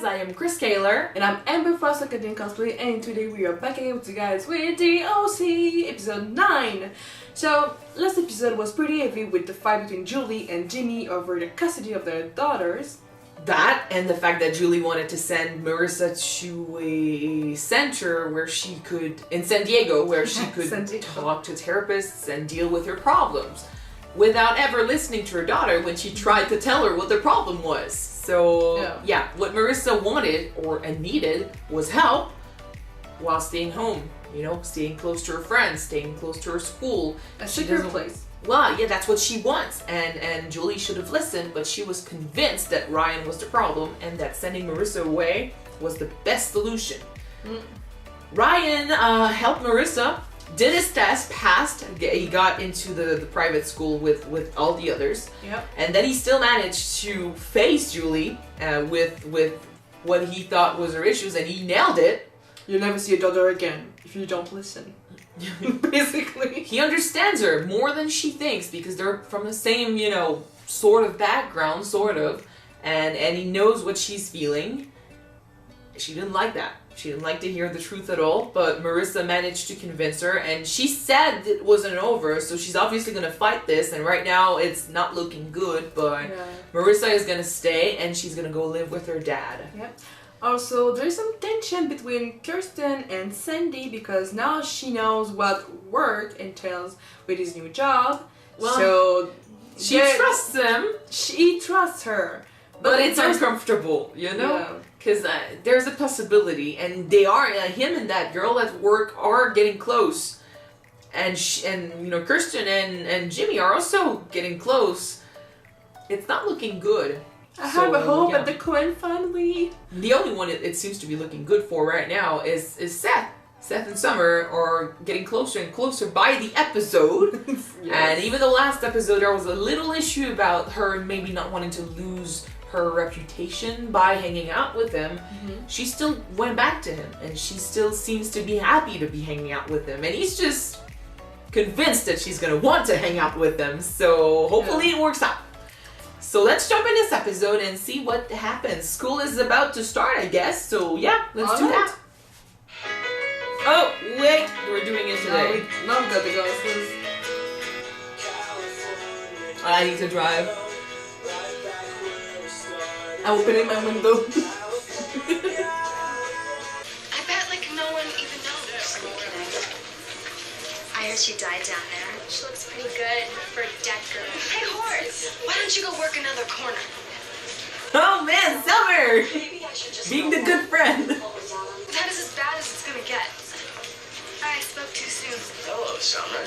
I am Chris Kaler. And I'm Amber Foster Kadin Cosplay, and today we are back again with you guys with the OC episode 9. So, last episode was pretty heavy with the fight between Julie and Jimmy over the custody of their daughters. That and the fact that Julie wanted to send Marissa to a center where she could, in San Diego, where she could talk to therapists and deal with her problems without ever listening to her daughter when she tried to tell her what the problem was. So, yeah, what Marissa wanted and needed was help while staying home. You know, staying close to her friends, staying close to her school. A secure place. Well, yeah, that's what she wants. And Julie should have listened, but she was convinced that Ryan was the problem and that sending Marissa away was the best solution. Ryan helped Marissa, did his test, passed. He got into the private school with all the others. Yep. And then he still managed to face Julie with what he thought was her issues, and he nailed it. You'll never see your daughter again if you don't listen. Basically. He understands her more than she thinks because they're from the same, you know, sort of background, sort of. And he knows what she's feeling. She didn't like that. She didn't like to hear the truth at all, but Marissa managed to convince her, and she said it wasn't over, so she's obviously going to fight this, and right now it's not looking good, but Marissa is going to stay, and she's going to go live with her dad. Yep. Also, there's some tension between Kirsten and Sandy because now she knows what work entails with his new job. Well, so she trusts him. She trusts her. But it's uncomfortable, you know? Because there's a possibility, and they are, him and that girl at work are getting close. And you know, Kirsten and Jimmy are also getting close. It's not looking good. I have a hope at the Coen family. The only one it seems to be looking good for right now is Seth. Seth and Summer are getting closer and closer by the episode. And even the last episode, there was a little issue about her maybe not wanting to lose her reputation by hanging out with him. She still went back to him, and she still seems to be happy to be hanging out with him. And he's just convinced that she's going to want to hang out with them. So hopefully it works out. So let's jump in this episode and see what happens. School is about to start, I guess. So yeah, let's do that. Oh, wait. We're doing it today. Now we got the glasses. I need to drive. I'm opening my window. I bet like no one even knows. I heard she died down there. She looks pretty good for a dead girl. Hey, Horace, why don't you go work another corner? Oh man, Summer! Being the good friend. That is as bad as it's gonna get. I spoke too soon. Hello, Summer.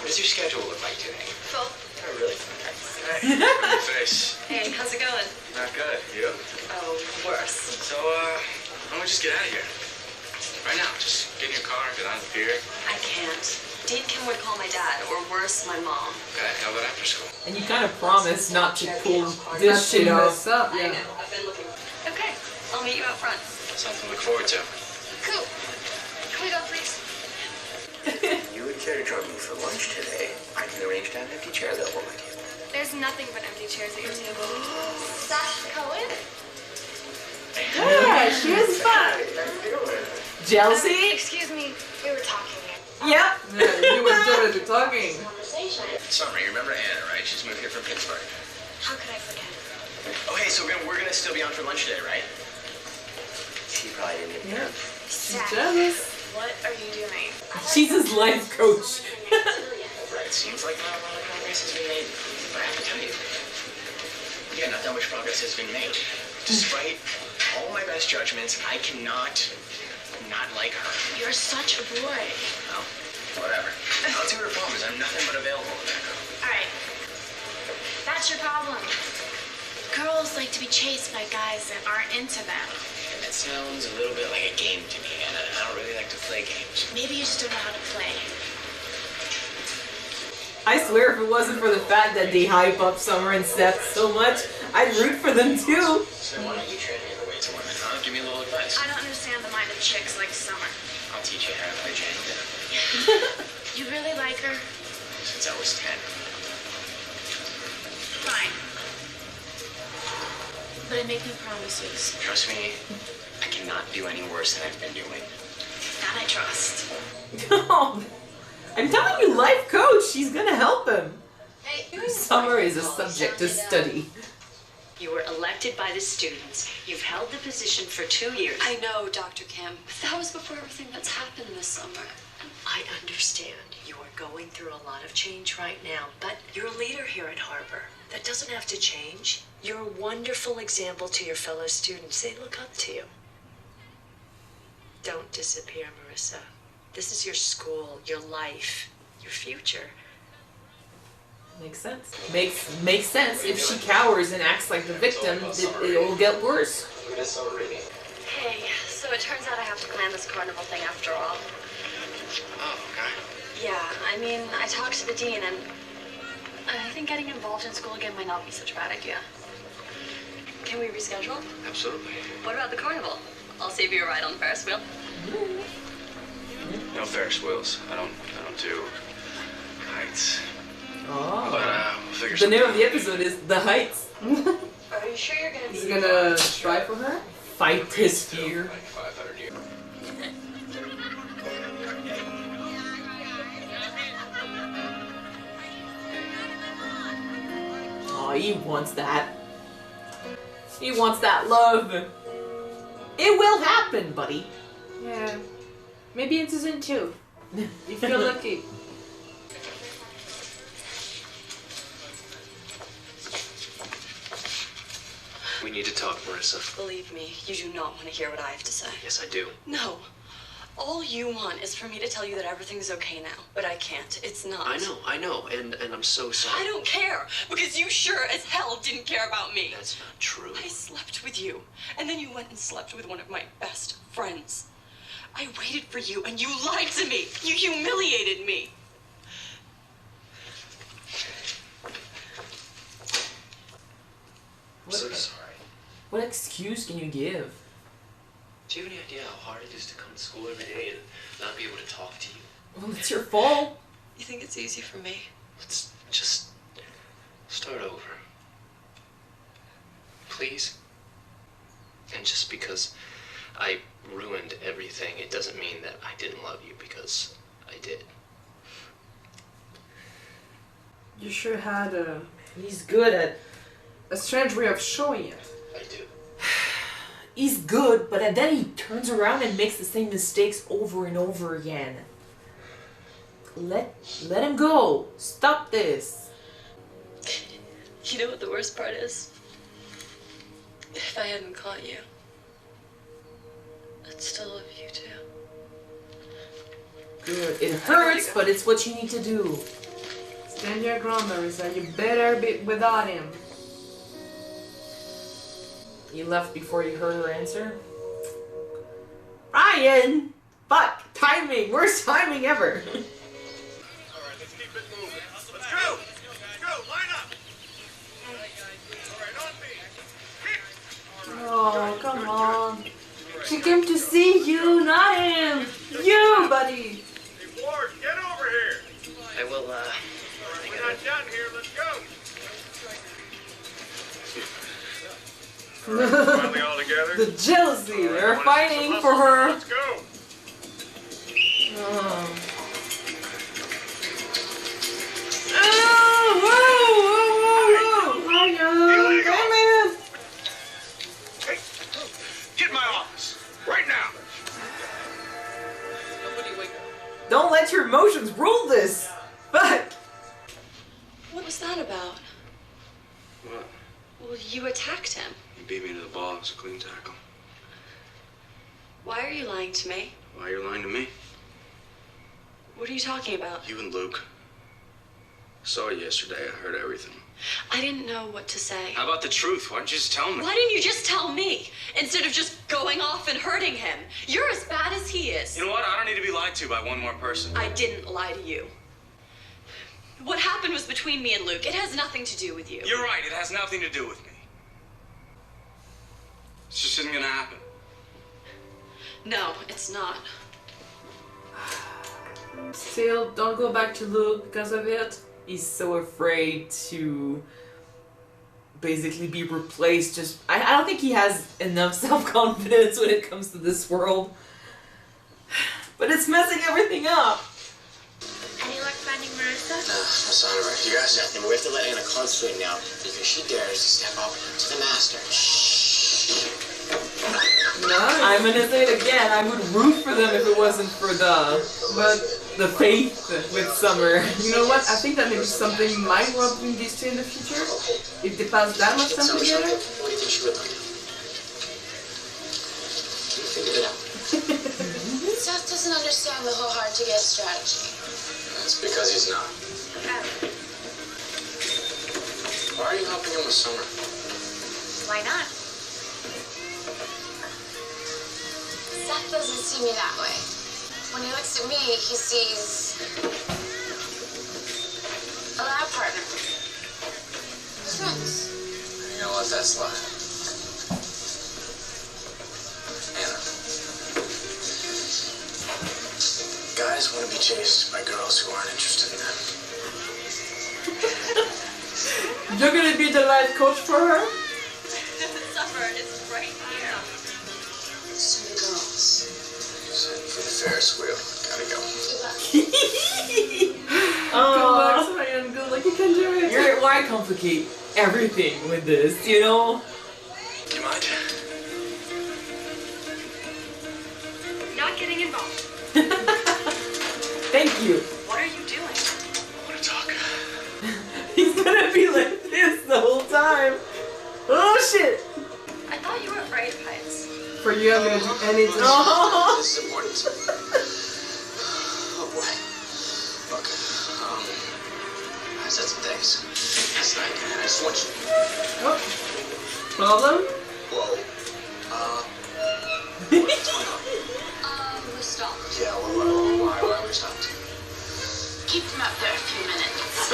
What does your schedule look like today? Full. Oh, really? Hey, look at your face. Hey, how's it going? Not good. You? Oh, worse. So, why don't we just get out of here? Right now. Just get in your car, get on the pier. I can't. Dean Kim would call my dad, or worse, my mom. Okay, how about after school? And you kind of promised not to pull this shit off. Up, I know. I've been looking. Okay, I'll meet you out front. Something to look forward to. Cool. Can we go, please? You would care to join me for lunch today? I can arrange to have an empty chair available at my table. There's nothing but empty chairs at your table. Seth Cohen? Yeah, she is fun. Jealousy? Excuse me, we were talking. Yep. Yeah, you were totally talking. Conversation. Summer, you remember Anna, right? She's moved here from Pittsburgh. How could I forget? Oh, hey, so we're gonna still be on for lunch today, right? She probably didn't even know. Seth, Jealous. what are you doing? She's his life coach. Right, it seems like not a lot of progress has been made. But I have to tell you, yeah, not that much progress has been made. Despite all my best judgments, I cannot not like her. You're such a boy. Well, whatever. I'll see what her problem is. I'm nothing but available to her. Alright. That's your problem. Girls like to be chased by guys that aren't into them. And that sounds a little bit like a game to me, Anna. I don't really like to play games. Maybe you just don't know how to play. I swear if it wasn't for the fact that they hype up Summer and Seth so much, I'd root for them too. So why don't you train me the way to women, huh? Give me a little advice. I don't understand the mind of chicks like Summer. I'll teach you how to play Jenny. You really like her? Since I was 10. Fine. couldn't make any promises. Trust me, I cannot do any worse than I've been doing. That I trust. Oh, I'm telling you, life coach, she's gonna help him. Hey, Summer is a subject to study. You were elected by the students. You've held the position for 2 years. I know, Dr. Kim, but that was before everything that's happened this summer. I understand you are going through a lot of change right now, but you're a leader here at Harbor. That doesn't have to change. You're a wonderful example to your fellow students. They look up to you. Don't disappear, Marissa. This is your school, your life, your future. Makes sense. Makes sense. If she cowers and acts like the victim, it will get worse. Hey, so it turns out I have to plan this carnival thing after all. Oh, okay. Yeah, I mean, I talked to the dean and I think getting involved in school again might not be such a bad idea. Can we reschedule? Absolutely. What about the carnival? I'll save you a ride on the Ferris wheel. No Ferris wheels. I don't do heights. Oh. But we'll figure The something name of out. the episode is The Heights. Are you sure you're gonna be Is he gonna try for her? Fight his fear. Like 500 years. Oh, he wants that. He wants that love. It will happen, buddy. Yeah. Maybe in season 2. If you're lucky. We need to talk, Marissa. Believe me, you do not want to hear what I have to say. Yes, I do. No. All you want is for me to tell you that everything's okay now, but I can't. It's not. I know, and I'm so sorry. I don't care, because you sure as hell didn't care about me. That's not true. I slept with you, and then you went and slept with one of my best friends. I waited for you, and you lied to me. You humiliated me. I'm so sorry. What excuse can you give? Do you have any idea how hard it is to come to school every day and not be able to talk to you? Well, it's your fault. You think it's easy for me? Let's just start over. Please? And just because I ruined everything, it doesn't mean that I didn't love you, because I did. You sure had He's good at... a strange way of showing it. I do. He's good, but then he turns around and makes the same mistakes over and over again. Let him go. Stop this. You know what the worst part is? If I hadn't caught you, I'd still love you too. Good. It hurts, but it's what you need to do. Stand your ground, Marissa. You better be without him. You left before you heard her answer? Ryan! Fuck! Timing! Worst timing ever! All right, let's keep it moving. Let's go! Let's go! Line up! All right, on me. Oh, come on. She came to see you, not him. You, buddy. Hey, Ward, get over here! I will, All right, we're not done here. Let's go! All right, finally all together. The jealousy. All right, They're wanna see fighting some for hustle? her. Let's go! Oh. Oh, whoa, whoa, whoa, whoa. Ryan, damn it. Hey, get in my office right now. Don't let your emotions rule this! Fuck! What was that about? What? Well, you attacked him. You beat me to the ball. It was a clean tackle. Why are you lying to me? Why you're lying to me? What are you talking about? You and Luke. Saw you yesterday. I heard everything. I didn't know what to say. How about the truth? Why don't you just tell me? Why didn't you just tell me instead of just going off and hurting him? You're as bad as he is. You know what? I don't need to be lied to by one more person. I didn't lie to you. What happened was between me and Luke. It has nothing to do with you. You're right. It has nothing to do with me. This just isn't gonna happen. No, it's not. Still, don't go back to Luke because of it. He's so afraid to basically be replaced. Just I don't think he has enough self-confidence when it comes to this world. But it's messing everything up. Any luck finding Marissa? No sign of her. You guys nothing. We have to let Anna concentrate now because she dares to step up to the master. Shh. Nice. I'm gonna say it again. I would root for them if it wasn't for the faith with Summer. You know what? I think that maybe something might grow up between these two in the future. If they pass that much time together. What do you think she would like? You figured it out. Seth doesn't understand the whole hard-to-get strategy. That's because he's not. Why are you helping him with Summer? Why not? Seth doesn't see me that way. When he looks at me, he sees a lab partner. Friends. You know what? That's life. Anna. Guys want to be chased by girls who aren't interested in them. You're gonna be the life coach for her? Summer is right here. So the girls. Sitting for the Ferris wheel. Gotta go. Good luck, Ryan. Good luck. You can do it. Why complicate everything with this, you know? You mind? Not getting involved. Thank you. What are you doing? I want to talk. He's gonna be like this the whole time. Oh shit! I thought you were afraid of heights. For you, I'm gonna do anything. Oh. This is important. Oh boy. Look, I said some things last night, and I just want you. Oh. Problem? Whoa. What's going on? We're stopped. Yeah, why are we stopped? Keep them up there a few minutes.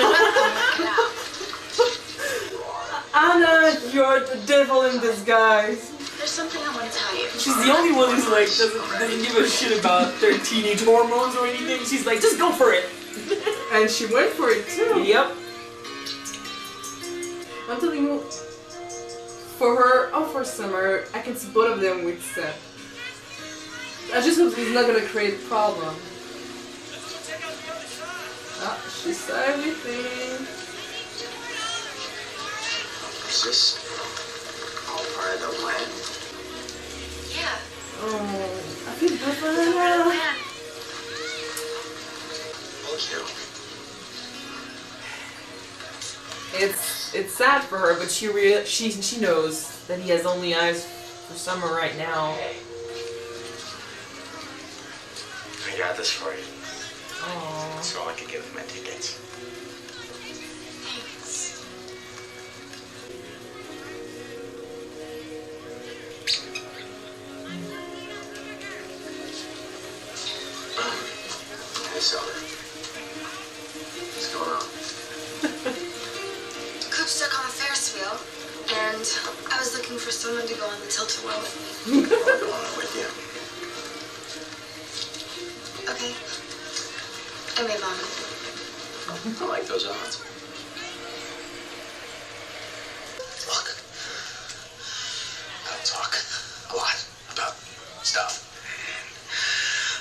Anna, you're the devil in disguise. There's something I want to tell you. She's the only one who's like doesn't give a shit about their teenage hormones or anything. She's like, just go for it. And she went for it too. Yep. I'm telling you, for her or for Summer, I can see both of them with Seth. I just hope he's not gonna create a problem. Ah, she saw everything. Is this all part of the plan? Yeah. Oh, I feel bad for Part of the her. plan. Thank you. It's sad for her, but she knows that he has only eyes for Summer right now. I got this for you. Aww. That's all I could get with my tickets. Thanks. Hey, Summer. What's going on? Coop's stuck on the Ferris wheel, and I was looking for someone to go on the tilt-a-whirl with me. I'm going on with you. Okay. I made mom. I like those odds. Look, I talk a lot about stuff.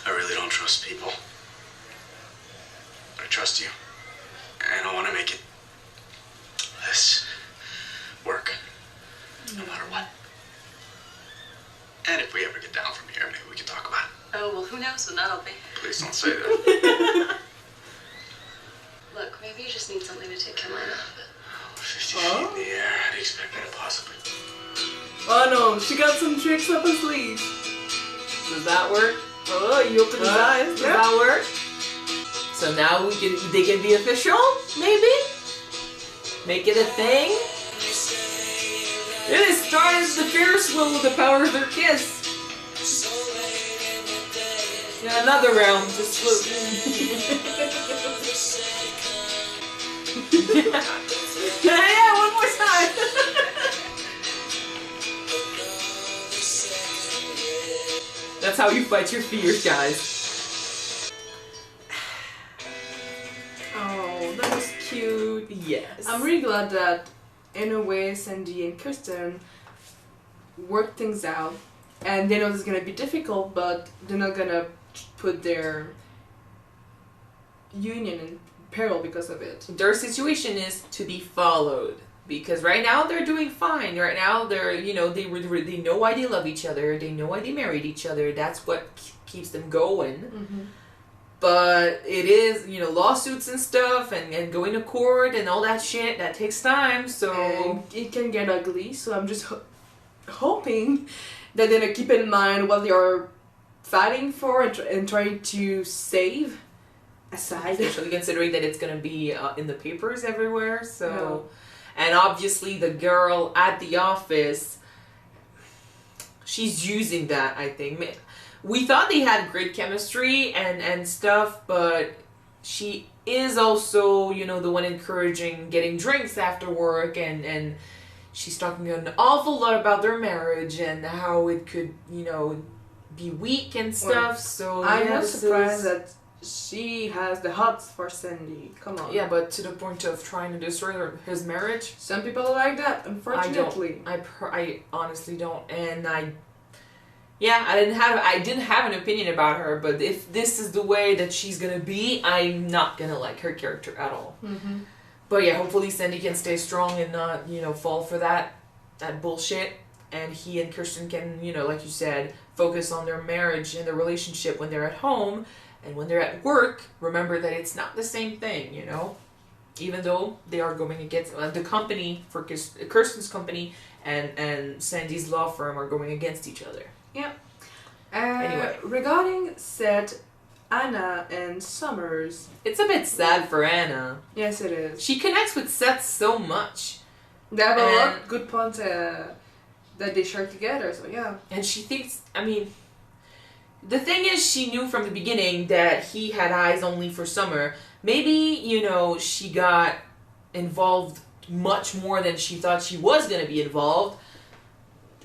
And I really don't trust people. But I trust you. And I want to make this work. No matter what. And if we ever get down from here, maybe we can talk about it. Oh, well, who knows when that'll be. Please don't say that. Look, maybe you just need something to take your mind off it. 50 feet in the air. How do you expect me to possibly? Oh no, she got some tricks up her sleeve. Does that work? Oh, you open his eyes. Does that work? So now they can be official, maybe? Make it a thing? It started the Ferris wheel with the power of their kiss. Yeah, another round. Just look. Yeah, one more time. That's how you fight your fears, guys. Oh, that was cute. Yes. I'm really glad that in a way, Sandy and Kirsten work things out, and they know it's gonna be difficult, but they're not gonna put their union in peril because of it. Their situation is to be followed. Because right now they're doing fine. Right now they're, you know, they know why they love each other. They know why they married each other. That's what keeps them going. Mm-hmm. But it is, you know, lawsuits and stuff and going to court and all that shit. That takes time. So And it can get ugly. So I'm just hoping that they're gonna keep in mind what they are fighting for and trying to save aside. especially considering that it's going to be in the papers everywhere. So. Yeah. And obviously the girl at the office, she's using that, I think. We thought they had great chemistry and stuff, but she is also, you know, the one encouraging getting drinks after work, and she's talking an awful lot about their marriage and how it could, you know, be weak and stuff. Well, So I'm not surprised that she has the hots for Sandy. Come on. Yeah, but to the point of trying to destroy his marriage. Some people are like that, unfortunately. I honestly don't, and I didn't have an opinion about her. But if this is the way that she's gonna be, I'm not gonna like her character at all. Mm-hmm. But yeah, hopefully Sandy can stay strong and not, you know, fall for that bullshit, and he and Kirsten can, you know, like you said, focus on their marriage and their relationship when they're at home. And when they're at work, remember that it's not the same thing, you know? Even though they are going against the company, for Kirsten's company and Sandy's law firm are going against each other. Yeah. Anyway. Regarding Seth, Anna, and Summers. It's a bit sad for Anna. Yes, it is. She connects with Seth so much. They have a lot of good points that they share together, so yeah. And she thinks, I mean... The thing is, she knew from the beginning that he had eyes only for Summer. Maybe, you know, she got involved much more than she thought she was going to be involved.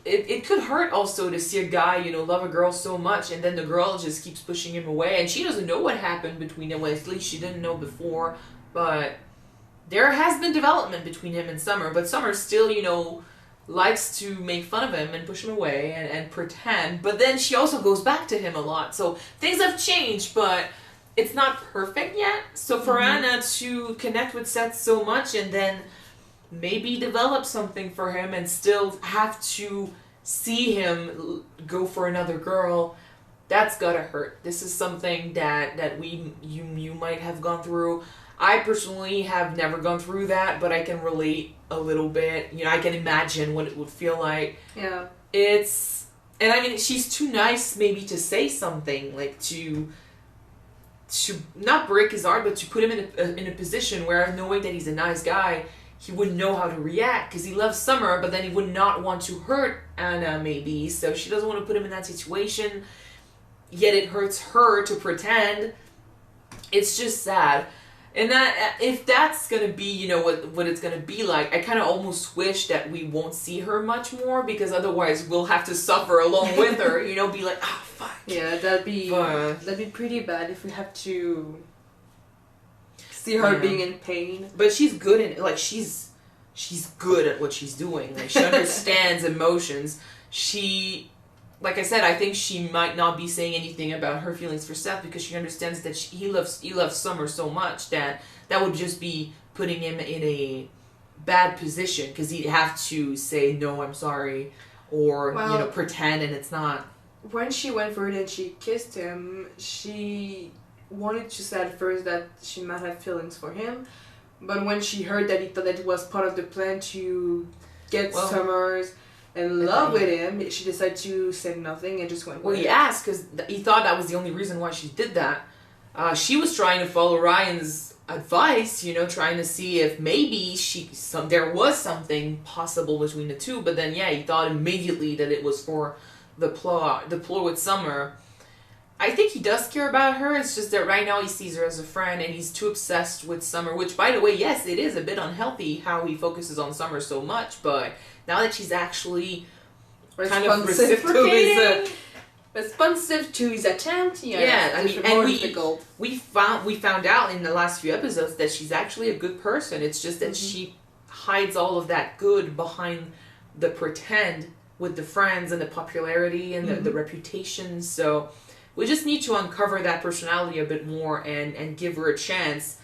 It could hurt also to see a guy, you know, love a girl so much, and then the girl just keeps pushing him away, and she doesn't know what happened between them. Well, at least she didn't know before, but there has been development between him and Summer, but Summer still, you know, likes to make fun of him and push him away and pretend, but then she also goes back to him a lot. So things have changed, but it's not perfect yet. So for Anna to connect with Seth so much and then maybe develop something for him and still have to see him go for another girl, that's gotta hurt. This is something that you might have gone through. I personally have never gone through that, but I can relate a little bit. You know, I can imagine what it would feel like. Yeah. And I mean, she's too nice maybe to say something, like to not break his heart, but to put him in a position where, knowing that he's a nice guy, he wouldn't know how to react, because he loves Summer, but then he would not want to hurt Anna maybe, so she doesn't want to put him in that situation, yet it hurts her to pretend. It's just sad. And that, if that's gonna be, you know, what it's gonna be like, I kind of almost wish that we won't see her much more, because otherwise we'll have to suffer along with her. You know, be like, ah, oh, fuck. Yeah, that'd be pretty bad if we have to see her being in pain. But she's good in, like, she's good at what she's doing. Like, she understands emotions. Like I said, I think she might not be saying anything about her feelings for Seth, because she understands that he loves Summer so much that would just be putting him in a bad position, because he'd have to say, no, I'm sorry, or, you know, pretend, and it's not. When she went for it and she kissed him, she wanted to say at first that she might have feelings for him, but when she heard that he thought that it was part of the plan to get Summers in love with him, she decided to say nothing and just went with it. He asked because he thought that was the only reason why she did that. She was trying to follow Ryan's advice, you know, trying to see if maybe there was something possible between the two, but then, yeah, he thought immediately that it was for the plot with Summer. I think he does care about her, it's just that right now he sees her as a friend, and he's too obsessed with Summer, which, by the way, yes, it is a bit unhealthy how he focuses on Summer so much, but now that she's actually kind of reciprocating, responsive to his attempt, I mean, and we found out in the last few episodes that she's actually a good person. It's just that she hides all of that good behind the pretend with the friends and the popularity and the reputation. So we just need to uncover that personality a bit more and give her a chance.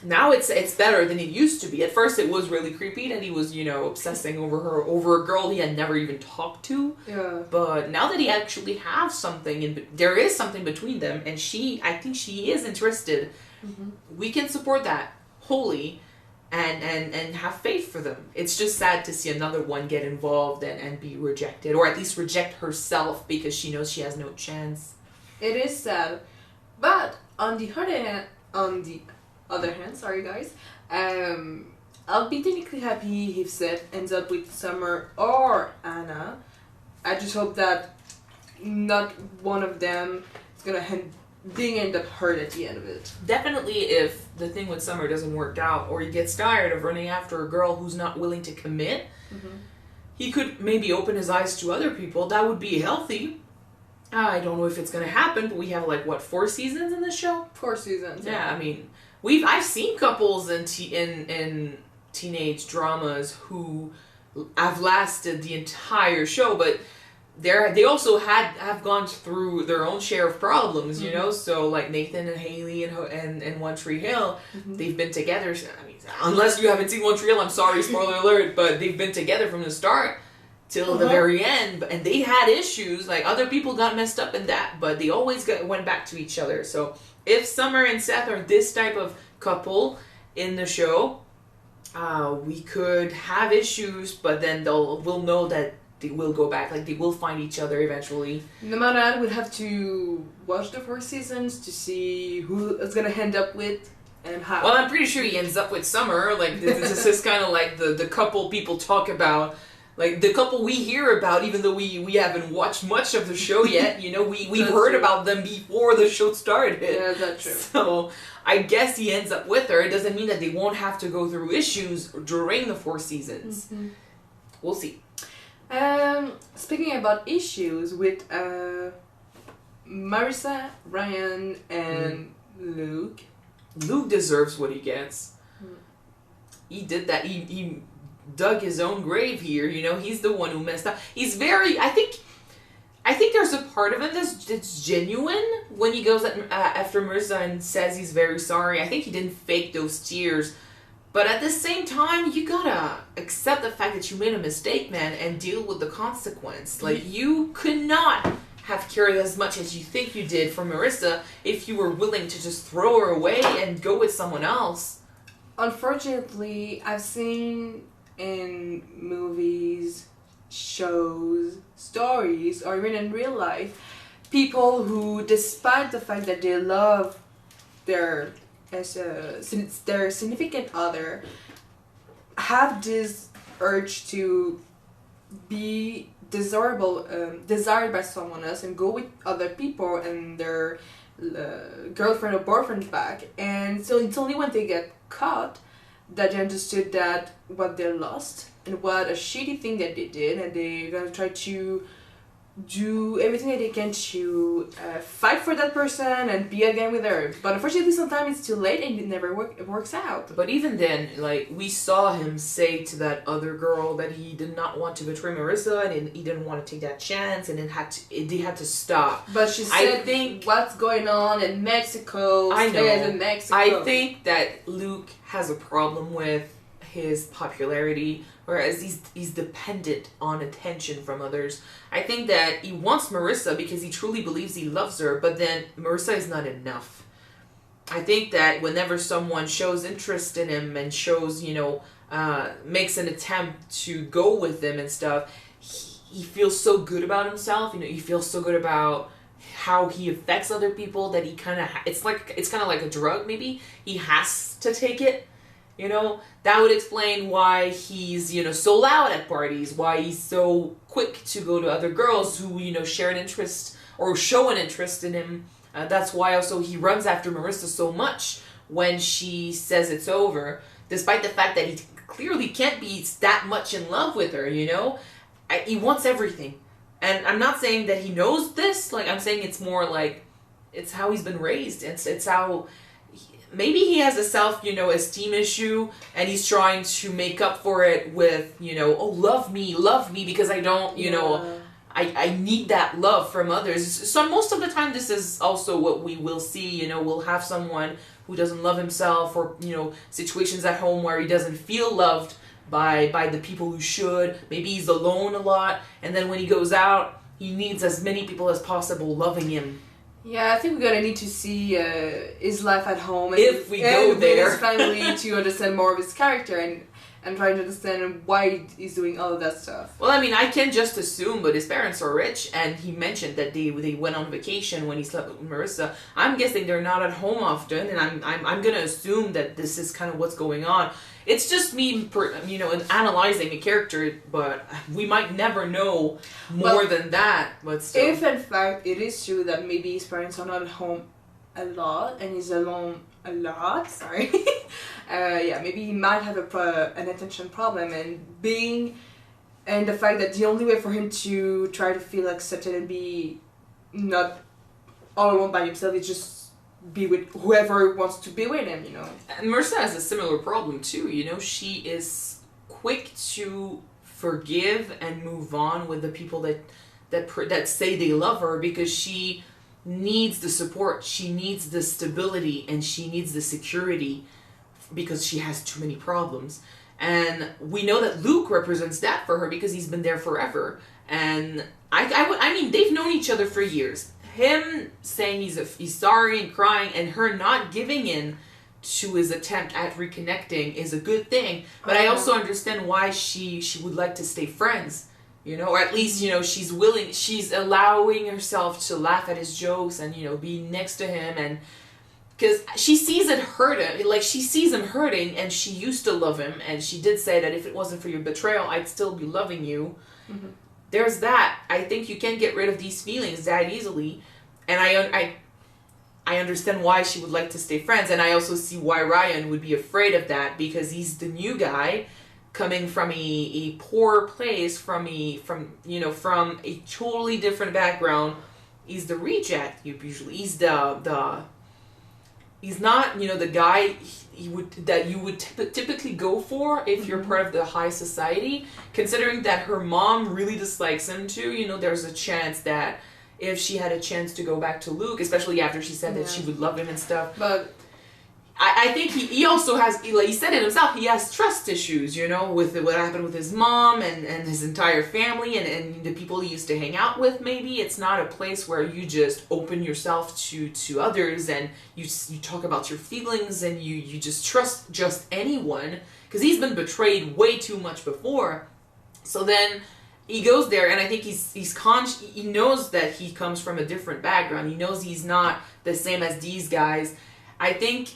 Now it's better than it used to be. At first it was really creepy that he was, obsessing over a girl he had never even talked to. Yeah. But now that he actually has something, and there is something between them, and I think she is interested, we can support that wholly and have faith for them. It's just sad to see another one get involved and be rejected, or at least reject herself because she knows she has no chance. It is sad. But on the other hand, sorry guys, I'll be technically happy if Seth ends up with Summer or Anna. I just hope that not one of them is gonna end up hurt at the end of it. Definitely, if the thing with Summer doesn't work out, or he gets tired of running after a girl who's not willing to commit, he could maybe open his eyes to other people. That would be healthy. I don't know if it's gonna happen, but we have 4 seasons in this show. 4 seasons. Yeah, I mean, I've seen couples in teenage dramas who have lasted the entire show, but they also have gone through their own share of problems, So like Nathan and Haley and One Tree Hill, they've been together. I mean, unless you haven't seen One Tree Hill, I'm sorry, spoiler alert, but they've been together from the start till the very end, and they had issues. Like, other people got messed up in that, but they always went back to each other. So if Summer and Seth are this type of couple in the show, we could have issues, but then we'll know that they will go back. Like, they will find each other eventually. No matter that, we'll have to watch the 4 seasons to see who it's gonna end up with and how. Well, I'm pretty sure he ends up with Summer. Like, this is kind of like the couple people talk about. Like, the couple we hear about, even though we haven't watched much of the show yet, we've heard about them before the show started. Yeah, that's true. So, I guess he ends up with her. It doesn't mean that they won't have to go through issues during the 4 seasons. We'll see. Speaking about issues with Marissa, Ryan, and Luke. Luke deserves what he gets. He did that. He dug his own grave here. He's the one who messed up. He's very. I think there's a part of him that's genuine when he goes after Marissa and says he's very sorry. I think he didn't fake those tears. But at the same time, you gotta accept the fact that you made a mistake, man, and deal with the consequence. Like, you could not have cared as much as you think you did for Marissa if you were willing to just throw her away and go with someone else. Unfortunately, I've seen in movies, shows, stories, or even in real life, people who, despite the fact that they love their significant other, have this urge to be desired by someone else and go with other people and their girlfriend or boyfriend back. And so it's only when they get caught that they understood that what they lost and what a shitty thing that they did, and they're gonna try to do everything that they can to fight for that person and be again with her. But unfortunately, sometimes it's too late and it never works out. But even then, like, we saw him say to that other girl that he did not want to betray Marissa and he didn't want to take that chance, and they had to stop. But she said, what's going on in Mexico? I know. In Mexico. I think that Luke has a problem with his popularity, whereas he's dependent on attention from others. I think that he wants Marissa because he truly believes he loves her, but then Marissa is not enough. I think that whenever someone shows interest in him and shows, makes an attempt to go with him and stuff, he feels so good about himself. He feels so good about how he affects other people that he kind of, it's kind of like a drug maybe. He has to take it. That would explain why he's, so loud at parties, why he's so quick to go to other girls who, share an interest or show an interest in him. That's why also he runs after Marissa so much when she says it's over, despite the fact that he clearly can't be that much in love with her, He wants everything. And I'm not saying that he knows this, I'm saying it's more like, it's how he's been raised. It's how maybe he has a esteem issue, and he's trying to make up for it with, oh, love me, because I don't, I need that love from others. So most of the time, this is also what we will see. We'll have someone who doesn't love himself, or, situations at home where he doesn't feel loved by the people who should. Maybe he's alone a lot, and then when he goes out, he needs as many people as possible loving him. Yeah, I think we're gonna need to see his life at home if we go there, his family, to understand more of his character and try to understand why he's doing all of that stuff. Well, I mean, I can just assume, but his parents are rich, and he mentioned that they went on vacation when he slept with Marissa. I'm guessing they're not at home often, and I'm gonna assume that this is kind of what's going on. It's just me, analyzing a character, but we might never know more than that. But still. If in fact it is true that maybe his parents are not at home a lot and he's alone a lot, sorry, maybe he might have an attention problem, and the fact that the only way for him to try to feel accepted and be not all alone by himself is just be with whoever wants to be with him, And Marissa has a similar problem too, she is quick to forgive and move on with the people that say they love her, because she needs the support, she needs the stability, and she needs the security, because she has too many problems. And we know that Luke represents that for her, because he's been there forever. And I mean, they've known each other for years. Him saying he's sorry and crying, and her not giving in to his attempt at reconnecting is a good thing. But I also understand why she would like to stay friends, or at least, she's allowing herself to laugh at his jokes and, be next to him, and because she sees it hurt him, like she sees him hurting, and she used to love him, and she did say that if it wasn't for your betrayal, I'd still be loving you. Mm-hmm. There's that. I think you can't get rid of these feelings that easily, and I understand why she would like to stay friends, and I also see why Ryan would be afraid of that, because he's the new guy coming from a poor place, from a totally different background. He's the reject. Usually, he's he's not the guy you would typically go for if you're part of the high society. Considering that her mom really dislikes him too, there's a chance that if she had a chance to go back to Luke, especially after she said that she would love him and stuff. But I think he also has, like he said it himself, he has trust issues, with what happened with his mom and his entire family and the people he used to hang out with. Maybe it's not a place where you just open yourself to others and you talk about your feelings and you just trust just anyone, because he's been betrayed way too much before. So then he goes there, and I think he knows that he comes from a different background. He knows he's not the same as these guys. I think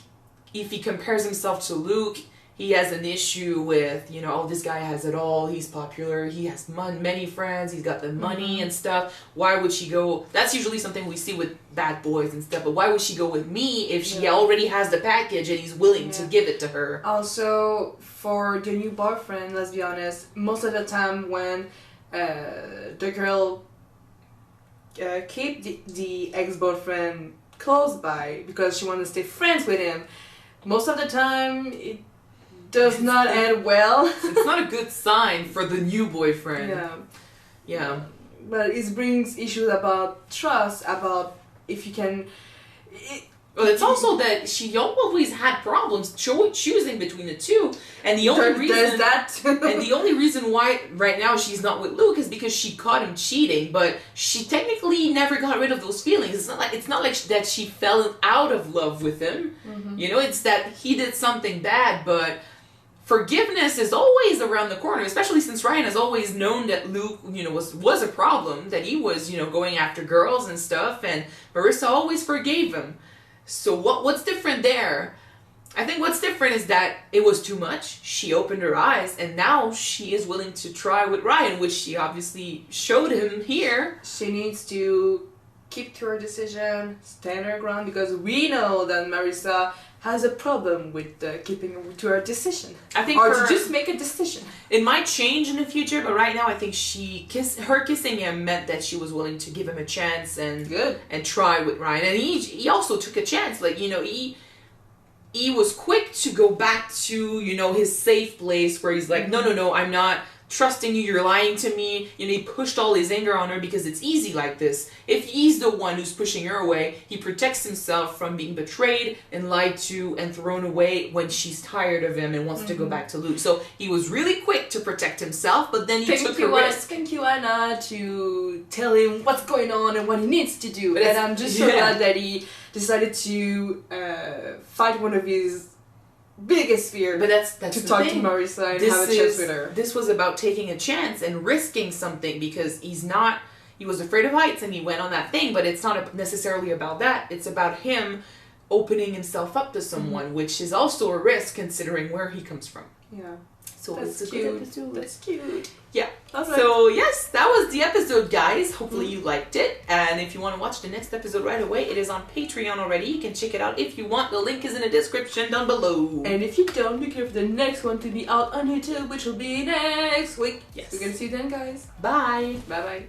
if he compares himself to Luke, he has an issue with, this guy has it all, he's popular, he has many friends, he's got the money and stuff. Why would she go? That's usually something we see with bad boys and stuff, but why would she go with me if she already has the package and he's willing to give it to her? Also, for the new boyfriend, let's be honest, most of the time when the girl keep the ex-boyfriend close by because she wants to stay friends with him, most of the time it does not end well. It's not a good sign for the new boyfriend. Yeah. But it brings issues about trust, about if you can... Well, it's also that she always had problems choosing between the two, and the only reason why right now she's not with Luke is because she caught him cheating. But she technically never got rid of those feelings. It's not like that she fell out of love with him. Mm-hmm. It's that he did something bad. But forgiveness is always around the corner, especially since Ryan has always known that Luke, was a problem, that he was, going after girls and stuff, and Marissa always forgave him. So what's different there? I think what's different is that it was too much. She opened her eyes, and now she is willing to try with Ryan, which she obviously showed him here. She needs to keep to her decision, stand her ground, because we know that Marissa has a problem with keeping to her decision. I think, or to just make a decision. It might change in the future, but right now I think her kissing him meant that she was willing to give him a chance and try with Ryan. And he also took a chance. Like, he was quick to go back to, you know, his safe place where he's like, no, I'm not trusting you, you're lying to me. You know, he pushed all his anger on her because it's easy like this. If he's the one who's pushing her away, he protects himself from being betrayed and lied to and thrown away when she's tired of him and wants to go back to Luke. So he was really quick to protect himself, but then he took a risk. Thank you, Anna, to tell him what's going on and what he needs to do. And I'm just so glad that he decided to fight one of his biggest fear, but that's to talk to Marissa and have a chance with her. This was about taking a chance and risking something because he was afraid of heights and he went on that thing, but it's not necessarily about that. It's about him opening himself up to someone, which is also a risk considering where he comes from. Yeah. So that's cute. That's cute. Yeah. Lovely. So yes, that was the episode, guys. Hopefully you liked it. And if you want to watch the next episode right away, it is on Patreon already. You can check it out if you want. The link is in the description down below. And if you don't, look for the next one to be out on YouTube, which will be next week. Yes. We're gonna see you then, guys. Bye. Bye bye.